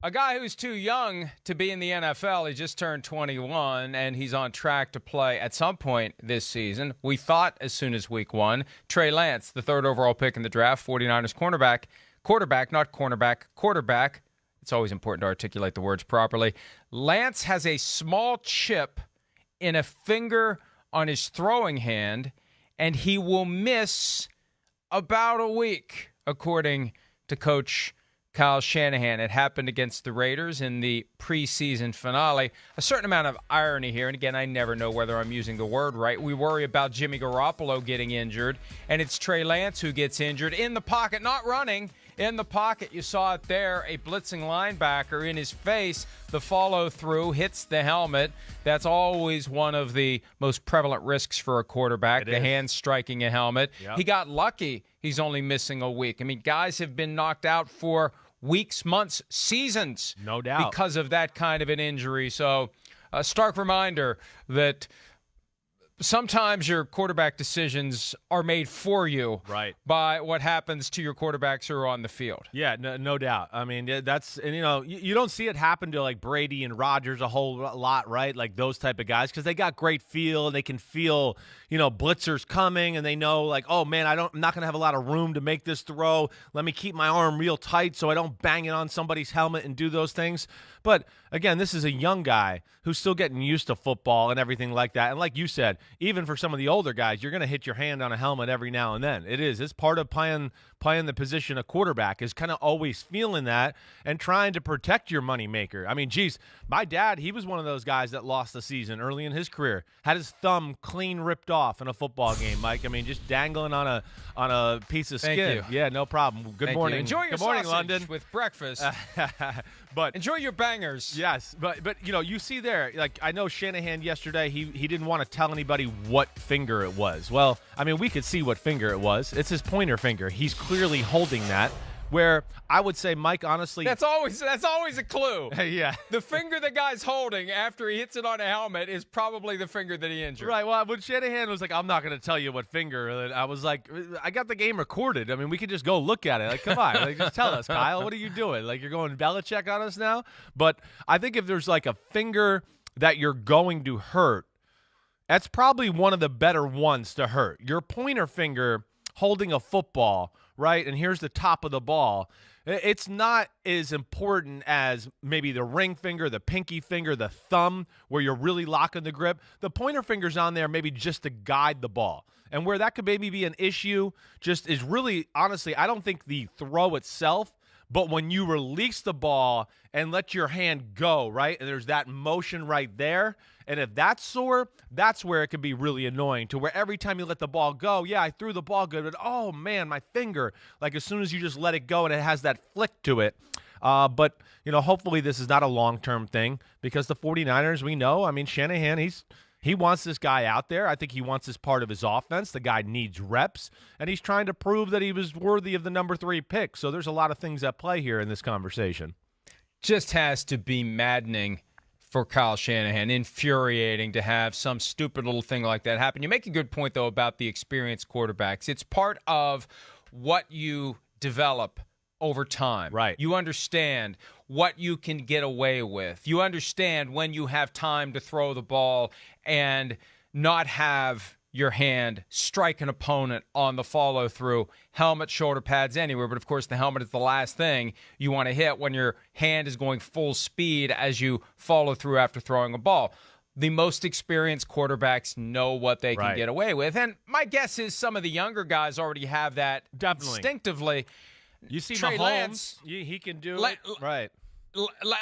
A guy who's too young to be in the NFL. He just turned 21, and he's on track to play at some point this season. We thought as soon as week one. Trey Lance, the third overall pick in the draft, 49ers quarterback, not cornerback, quarterback. It's always important to articulate the words properly. Lance has a small chip in a finger on his throwing hand, and he will miss about a week, according to Coach Kyle Shanahan. It happened against the Raiders in the preseason finale. A certain amount of irony here, and again, I never know whether I'm using the word right. We worry about Jimmy Garoppolo getting injured, and it's Trey Lance who gets injured in the pocket, not running. In the pocket, you saw it there, a blitzing linebacker in his face. The follow-through hits the helmet. That's always one of the most prevalent risks for a quarterback, the hand striking a helmet. Yep. He got lucky. He's only missing a week. I mean, guys have been knocked out for weeks, months, seasons. No doubt. Because of that kind of an injury. So a stark reminder that sometimes your quarterback decisions are made for you by what happens to your quarterbacks who are on the field. Yeah, no doubt. I mean, that's, and you don't see it happen to like Brady and Rodgers a whole lot, right? Like those type of guys, because they got great feel and they can feel, blitzers coming, and they know like, oh man, I'm not going to have a lot of room to make this throw. Let me keep my arm real tight so I don't bang it on somebody's helmet and do those things. But again, this is a young guy who's still getting used to football and everything like that. And like you said, even for some of the older guys, you're going to hit your hand on a helmet every now and then. It's part of playing the position of quarterback, is kind of always feeling that and trying to protect your moneymaker. I mean, geez, my dad, he was one of those guys that lost the season early in his career, had his thumb clean ripped off in a football game, Mike. I mean, just dangling on a piece of skin. Thank you. Yeah, no problem. Good morning. Enjoy your Good morning, sausage London. with breakfast. But enjoy your bangers. Yes, but you see there, like I know Shanahan yesterday, he didn't want to tell anybody what finger it was. Well, I mean, we could see what finger it was. It's his pointer finger. He's clearly holding that. Where I would say, Mike, honestly, that's always a clue. Yeah, the finger the guy's holding after he hits it on a helmet is probably the finger that he injured. Right. Well, when Shanahan was like, "I'm not going to tell you what finger," I was like, "I got the game recorded. I mean, we could just go look at it. Like, come on, like, just tell us, Kyle. What are you doing? Like, you're going Belichick on us now?" But I think if there's like a finger that you're going to hurt, that's probably one of the better ones to hurt. Your pointer finger holding a football. Right, and here's the top of the ball. It's not as important as maybe the ring finger, the pinky finger, the thumb, where you're really locking the grip. The pointer finger's on there maybe just to guide the ball. And where that could maybe be an issue just is really, honestly, I don't think the throw itself, but when you release the ball and let your hand go, right, and there's that motion right there, and if that's sore, that's where it could be really annoying, to where every time you let the ball go, yeah, I threw the ball good, but oh, man, my finger, like as soon as you just let it go and it has that flick to it. But, hopefully this is not a long-term thing, because the 49ers, we know, I mean, Shanahan, he wants this guy out there. I think he wants this part of his offense. The guy needs reps, and he's trying to prove that he was worthy of the number 3 pick. So there's a lot of things at play here in this conversation. Just has to be maddening for Kyle Shanahan, infuriating to have some stupid little thing like that happen. You make a good point, though, about the experienced quarterbacks. It's part of what you develop over time. Right. You understand what you can get away with. You understand when you have time to throw the ball and not have your hand strike an opponent on the follow-through, helmet, shoulder pads, anywhere. But, of course, the helmet is the last thing you want to hit when your hand is going full speed as you follow through after throwing a ball. The most experienced quarterbacks know what they can get away with. And my guess is some of the younger guys already have that instinctively. You see Trey Mahomes, Lance, he can do it. Right.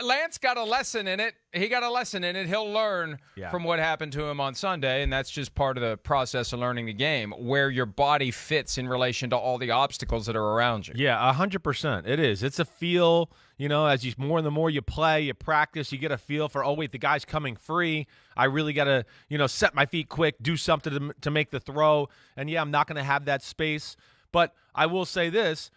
Lance got a lesson in it. He got a lesson in it. He'll learn from what happened to him on Sunday, and that's just part of the process of learning the game, where your body fits in relation to all the obstacles that are around you. Yeah, 100%. It is. It's a feel, as the more you play, you practice, you get a feel for, oh, wait, the guy's coming free. I really got to, set my feet quick, do something to make the throw. And, yeah, I'm not going to have that space. But I will say this,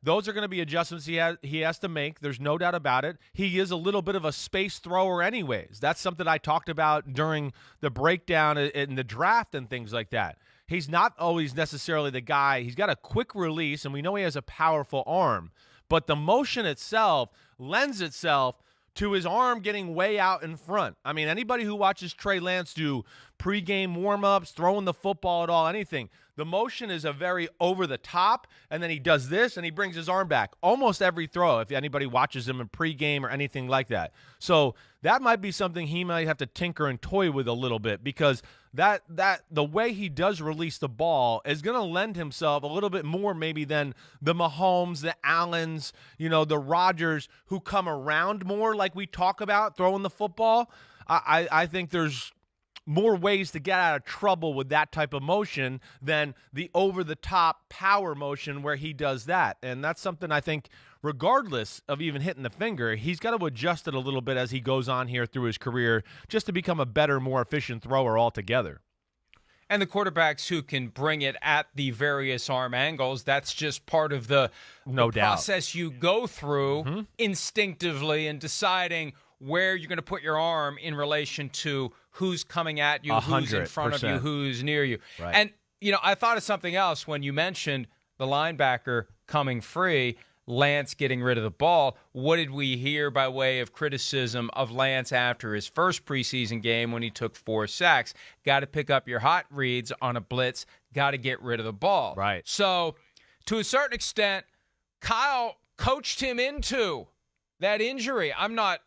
those are going to be adjustments he has to make. There's no doubt about it. He is a little bit of a space thrower anyways. That's something I talked about during the breakdown in the draft and things like that. He's not always necessarily the guy. He's got a quick release, and we know he has a powerful arm. But the motion itself lends itself to his arm getting way out in front. I mean, anybody who watches Trey Lance do pregame warm-ups, throwing the football at all, anything, the motion is a very over the top, and then he does this, and he brings his arm back almost every throw, if anybody watches him in pregame or anything like that. So that might be something he might have to tinker and toy with a little bit, because that the way he does release the ball is going to lend himself a little bit more maybe than the Mahomes, the Allens, the Rodgers, who come around more like we talk about throwing the football. I think there's more ways to get out of trouble with that type of motion than the over-the-top power motion where he does that. And that's something I think, regardless of even hitting the finger, he's got to adjust it a little bit as he goes on here through his career just to become a better, more efficient thrower altogether. And the quarterbacks who can bring it at the various arm angles, that's just part of the process you go through instinctively in deciding where you're going to put your arm in relation to who's coming at you, who's in front of you, who's near you. Right. And, I thought of something else when you mentioned the linebacker coming free, Lance getting rid of the ball. What did we hear by way of criticism of Lance after his first preseason game when he took 4 sacks? Got to pick up your hot reads on a blitz, got to get rid of the ball. Right. So, to a certain extent, Kyle coached him into that injury. I'm not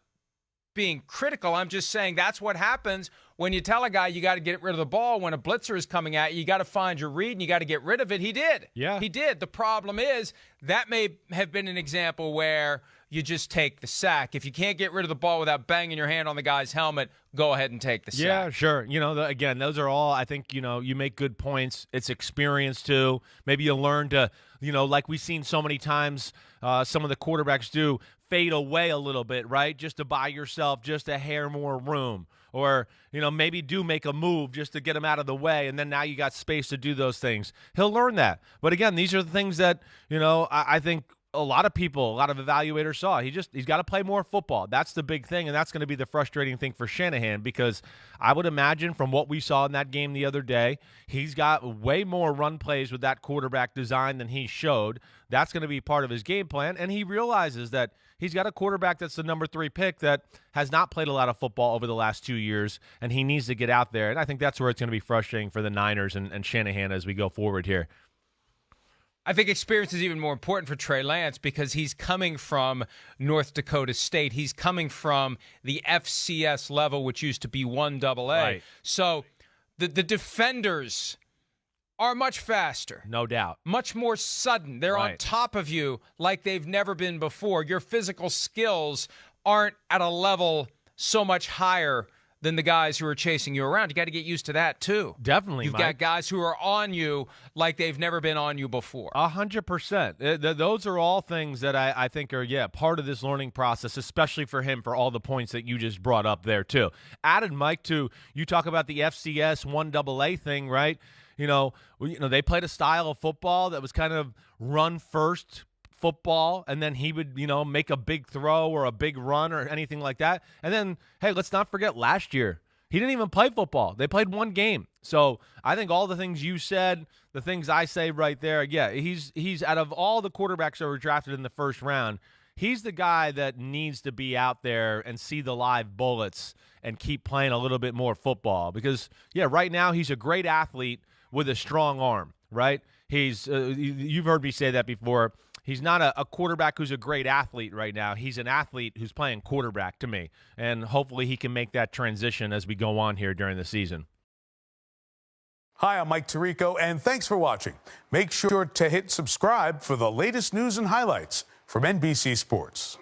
being critical. I'm just saying that's what happens when you tell a guy you got to get rid of the ball. When a blitzer is coming at you, you got to find your read and you got to get rid of it. He did. Yeah. He did. The problem is that may have been an example where you just take the sack. If you can't get rid of the ball without banging your hand on the guy's helmet, go ahead and take the sack. Yeah, sure. Again, those are all, I think, you make good points. It's experience, too. Maybe you learn to, like we've seen so many times some of the quarterbacks do, fade away a little bit, right? Just to buy yourself just a hair more room. Or, maybe do make a move just to get him out of the way, and then now you got space to do those things. He'll learn that. But, again, these are the things that, I think a lot of people, a lot of evaluators saw. He's got to play more football. That's the big thing, and that's going to be the frustrating thing for Shanahan, because I would imagine from what we saw in that game the other day, he's got way more run plays with that quarterback design than he showed. That's going to be part of his game plan, and he realizes that he's got a quarterback that's the number 3 pick that has not played a lot of football over the last 2 years, and he needs to get out there. And I think that's where it's going to be frustrating for the Niners and Shanahan as we go forward here. I think experience is even more important for Trey Lance because he's coming from North Dakota State. He's coming from the FCS level, which used to be 1AA. Right. So the defenders are much faster. No doubt. Much more sudden. They're on top of you like they've never been before. Your physical skills aren't at a level so much higher than the guys who are chasing you around. You got to get used to that, too. Definitely, You've got guys who are on you like they've never been on you before. 100%. Those are all things that I think are, part of this learning process, especially for him, for all the points that you just brought up there, too. Added, Mike, to you talk about the FCS 1AA thing, right? They played a style of football that was kind of run first football, and then he would, make a big throw or a big run or anything like that. And then, hey, let's not forget last year, he didn't even play football. They played 1 game. So I think all the things you said, the things I say right there, he's out of all the quarterbacks that were drafted in the first round, he's the guy that needs to be out there and see the live bullets and keep playing a little bit more football. Because, right now he's a great athlete with a strong arm, right? He's you've heard me say that before. He's not a quarterback who's a great athlete right now. He's an athlete who's playing quarterback to me. And hopefully he can make that transition as we go on here during the season. Hi, I'm Mike Tirico, and thanks for watching. Make sure to hit subscribe for the latest news and highlights from NBC Sports.